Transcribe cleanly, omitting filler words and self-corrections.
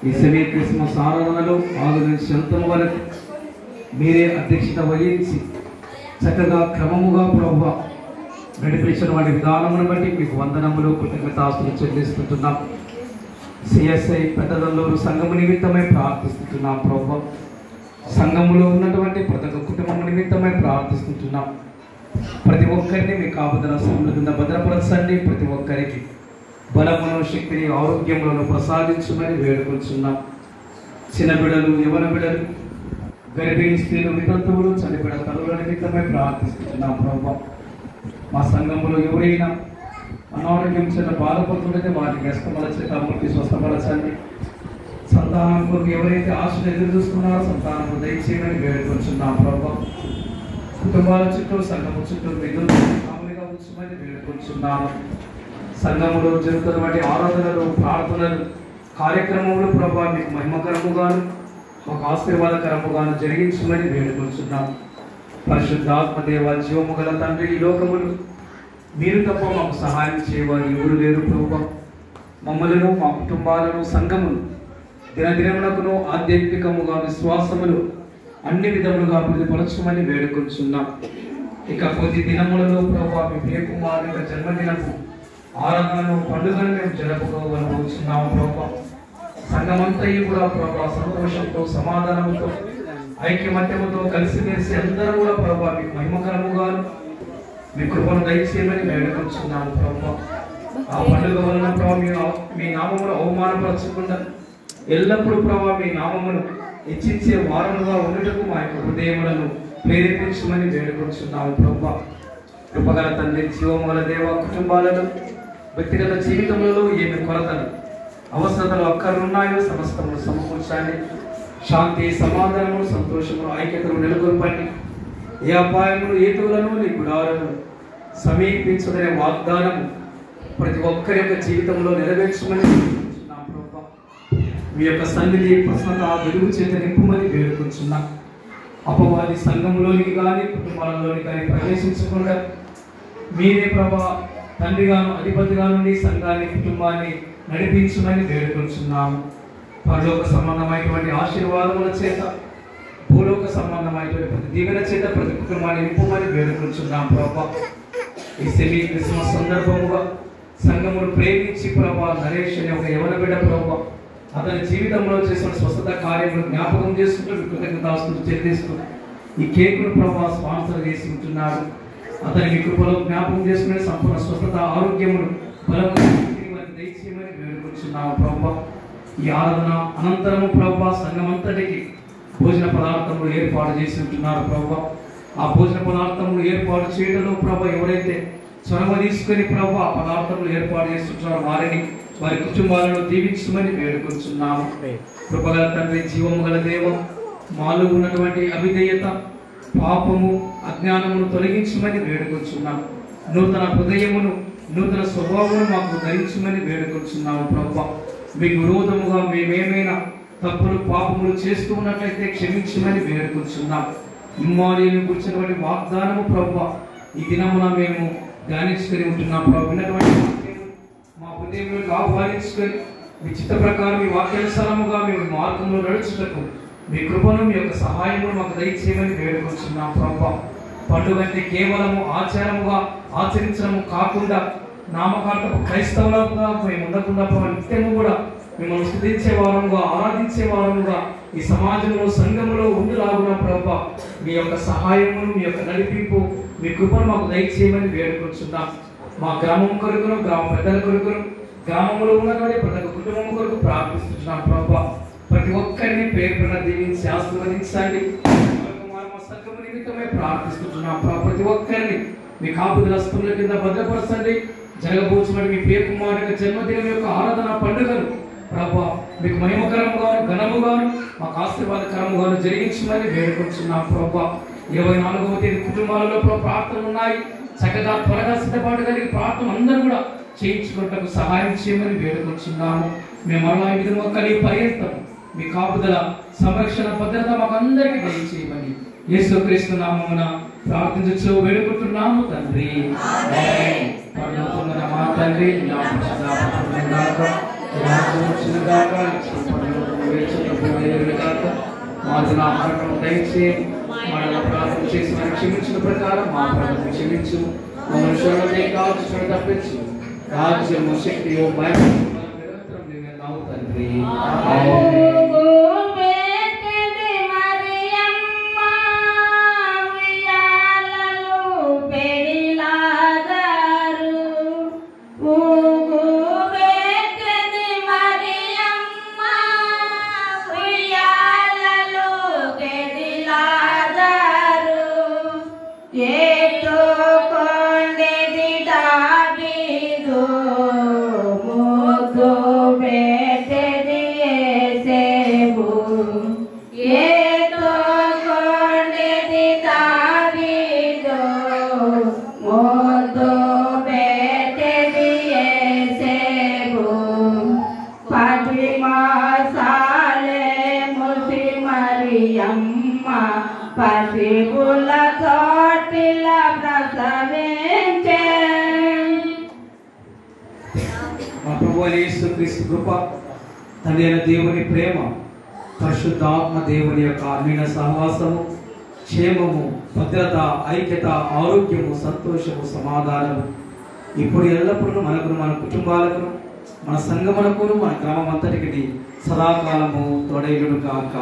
ఈ semi Christmas ఆరాధనలో ఆది నుంచి అంతం వరకు మీరే అధ్యక్షత వహించి చక్కగా క్రమముగా ప్రభువా నడిపించిన వాటి విధానమును బట్టి మీకు వందనములు కృతజ్ఞతాస్తులు చెల్లిస్తుంటున్నాం. సిఎస్ఐ పెద్దదల్లూరు సంఘము నిమిత్తమై ప్రార్థిస్తున్నాం ప్రభువా. సంఘములో ఉన్నటువంటి ప్రతి ఒక్క కుటుంబం నిమిత్తమై ప్రార్థిస్తుంటున్నాం. ప్రతి ఒక్కరిని మీ కాపుదల సమృద్ధిగా భద్రపరచండి. ప్రతి ఒక్కరికి బలమును శక్తిని ఆరోగ్యములను ప్రసాదించమని వేడుకొంచున్నాం. చిన్న బిడ్డలు, యవన బిడ్డలు, గర్భిణీ స్త్రీలు, వితంతువులు, చనిబిడ తల్లుల నిమిత్తమై ప్రార్థిస్తున్నాం ప్రభువా. మా సంఘంలో ఎవరైనా అనారోగ్యం చేత బాధపడుతుంటే వారికి కష్టమల చేత అమృతి స్వస్థపరచండి. సంతానం కొరకు ఎవరైతే ఆశను ఎదురు చూస్తున్నారో సంతానం దయచేయమని వేడుకొంచున్నాం ప్రభువా. కుటుంబాల చుట్టూ సంఘము చుట్టూ విధులు మామూలుగా ఉంచమని వేడుకొంచున్నాము. సంఘములో జరుగుతున్నటువంటి ఆరాధనలు, ప్రార్థనలు, కార్యక్రమములు ప్రభువా మీకు మహిమకరముగాను మాకు ఆశీర్వాదకరముగాను జరిగించమని వేడుకొంచున్నాం. పరిశుద్ధాత్మ దేవ, జీవము గల తండ్రి, ఈ లోకములు మీరు తప్ప మాకు సహాయం చేయవారు ఎవరు లేరు ప్రభువా. మమ్మలను, మా కుటుంబాలను, సంఘమును దినదినమునకును ఆధ్యాత్మికముగా విశ్వాసములు అన్ని విధములుగా అభివృద్ధిపరచమని వేడుకొంచున్నాం. ఇక కొద్ది దినములలో ప్రభువా మీ ప్రియకుమారుని యొక్క జన్మదినము ఆరాధనను, పండుగను మేము జరుపుకోగలుగుతున్నాము ప్రభువా. సంఘమంతయు కూడా ప్రభువా సంతోషంతో, సమాధానంతో, ఐక్యమత్యముతో కలిసిమెలిసి అందరూ కూడా ప్రభువా మీకు మహిమకరముగాను మీ కృపను దయచేయమని వేడుకొంచున్నాము ప్రభువా. ఆ పండుగ వలన ప్రభావ మీ నామమును అవమానపరచకుండా ఎల్లప్పుడూ ప్రభావ మీ నామమును హెచ్చించే వారముగా ఉండటకు మా యొక్క హృదయములను ప్రేరేపించమని వేడుకొంచున్నాము ప్రభువా. కృపగల తండ్రి, జీవముల దేవ, కుటుంబాలలో వ్యక్తిగత జీవితంలో ఏమి కొరతలు, అవసరతలు, అక్కర్లు ఉన్నాయో సమస్తమును సమకూర్చండి. శాంతి, సమాధానము, సంతోషము, ఐక్యతను నెలకొల్పండి. ఏ అపాయములు, ఏతువులను నీ గుడాలను సమీపించదనే వాగ్దానము ప్రతి ఒక్కరి యొక్క జీవితంలో నెరవేర్చమని వేడుకుంటున్నాం ప్రభువా. మీ యొక్క సన్నిధి ప్రసన్నత వెలుగు చేత నింపుమని వేడుకుంటున్నాం. అపవాది సంఘములోనికి కానీ కుటుంబాలలోనికి కానీ ప్రవేశించకుండా మీరే ప్రభా తండ్రిగాను అధిపతిగా నుండి సంఘాన్ని, కుటుంబాన్ని నడిపించమని వేడుకొంచున్నాము. పరలోక సంబంధమైనటువంటి ఆశీర్వాదముల చేత, భూలోక సంబంధమైనటువంటి ప్రతి దీవెన చేత ప్రతి కుటుంబాన్ని నింపమని వేడుకొంచున్నాం ప్రభా. ఈ సెమీ క్రిస్మస్ సందర్భముగా సంఘమును ప్రేమించి ప్రభా నరేష్ అనే ఒక యవన బిడ్డ ప్రభా అతని జీవితంలో చేసిన స్వస్థత కార్యములు జ్ఞాపకం చేసుకుంటూ కృతజ్ఞతాస్తులు చెల్లిస్తూ ఈ కేకును ప్రభా స్పాన్సర్ చేసి ఉంటున్నాడు. అతని మీ కృపలో జ్ఞాపకం చేసుకునే సంపూర్ణ స్వస్థత, ఆరోగ్యమును, బలము దయచేయమని వేడుకొంచున్నాము ప్రభా. ఈ ఆరాధన అనంతరము ప్రభా సంఘమంతటికి భోజన పదార్థములు ఏర్పాటు చేసి ఉంటున్నారు ప్రభా. ఆ భోజన పదార్థములు ఏర్పాటు చేయడంలో ప్రభా ఎవరైతే చొరవ తీసుకుని ప్రభా ఆ పదార్థములు ఏర్పాటు చేస్తుంటారో వారిని, వారి కుటుంబాలను దీవించమని వేడుకొంచున్నాము. కృపగల తండ్రి, జీవము గల దేవం, మాలో ఉన్నటువంటి అవిధేయత, పాపము, అజ్ఞానమును తొలగించమని వేడుకొంచున్నాము. నూతన హృదయమును, నూతన స్వభావమును మాకు ధరించమని వేడుకొంచున్నాము ప్రభా. మీకు విరోధముగా మేమేమైనా తప్పులు, పాపములు చేస్తూ ఉన్నట్లయితే క్షమించమని వేడుకొంచున్నాం. ఇమ్మానుయేలును గురించినటువంటి వాగ్దానము ప్రభా ఈ దినమున మేము ధ్యానించుకొని ఉంటున్నాం ప్రభు. విన్నటువంటి మా హృదయంలోకి ఆహ్వానించుకొని మీ చిత్త ప్రకారం మీ వాక్యానుసారముగా మేము మార్గంలో నడుచుటకు మీ కృపను, మీ యొక్క సహాయమును మాకు దయచేయమని వేడుకొంచున్నాం ప్రభా. పండుగ అంటే కేవలము ఆచారముగా ఆచరించడము కాకుండా నామకార్థపు క్రైస్తవులుగా మేము ఉండకుండా నిత్యము కూడా మిమ్మల్ని స్తుతించే వారముగా, ఆరాధించే వారముగా ఈ సమాజంలో, సంఘములో ఉండులాగున ప్రభా మీ యొక్క సహాయమును, మీ యొక్క నడిపింపు, మీ కృపను మాకు దయచేయమని వేడుకొంచున్నాం. మా గ్రామం కొరకును, గ్రామ పెద్దల కొరకును, గ్రామంలో ఉన్నటువంటి ప్రతి ఒక్క కుటుంబం కొరకు ప్రార్థిస్తున్నాం ప్రభా. ప్రతి ఒక్కరిని పేరున దీవించి ఆశీర్వదించండి. సంఘము నిమిత్తమే ప్రార్థిస్తున్నాం ప్రభా. ప్రతి ఒక్కరిని మీ కాపుదల స్తుల కింద భద్రపరచండి. జరగబోచున్నటువంటి మీ ప్రియ కుమారుని జన్మదినం యొక్క ఆరాధన పండుగను ప్రభా మీకు మహిమకరముగాను, ఘనముగాను, మాకు ఆశీర్వాదకరముగాను జరిగించమని వేడుకొంచున్నాం ప్రభా. 24వ తేదీ కుటుంబాలలో ప్రార్థనలు ఉన్నాయి. చక్కగా త్వరగా సిద్ధపాటు కలిగి ప్రార్థన అందరూ కూడా చేయించుకున్నట్టు సహాయం చేయమని వేడుకొంచున్నాము. మేము మరలా ఈ విధంగా కలిగి పర్యంతం మీ కాపుదల, సంరక్షణ, భద్రత మాకు అందరికీ దయచేయమని యేసుక్రీస్తు నామమున ప్రార్థించు వేడుకుంటున్నాము తండ్రి. ఆమేన్. పరలోకమున మా తండ్రి, నీ నామము క్షమించిన ప్రకారం మా ప్రభుత్వం క్షమించు, మమ్మల్ని కావచ్చు తప్పించు, రాజ్యము శక్తియో నిరంతరం నీవే తండ్రి. యేసుక్రీస్తు కృప, తండ్రి అయిన దేవుని ప్రేమ, పరిశుద్ధాత్మ దేవుని యొక్క అన్నిన సహవాసము, క్షేమము, భద్రత, ఐక్యత, ఆరోగ్యము, సంతోషము, సమాధానము ఇప్పుడు ఎల్లప్పుడూ మనకును, మన కుటుంబాలకు, మన సంఘమునకును, మన గ్రామం అంతటికి సదాకాలము తోడైయును కాక.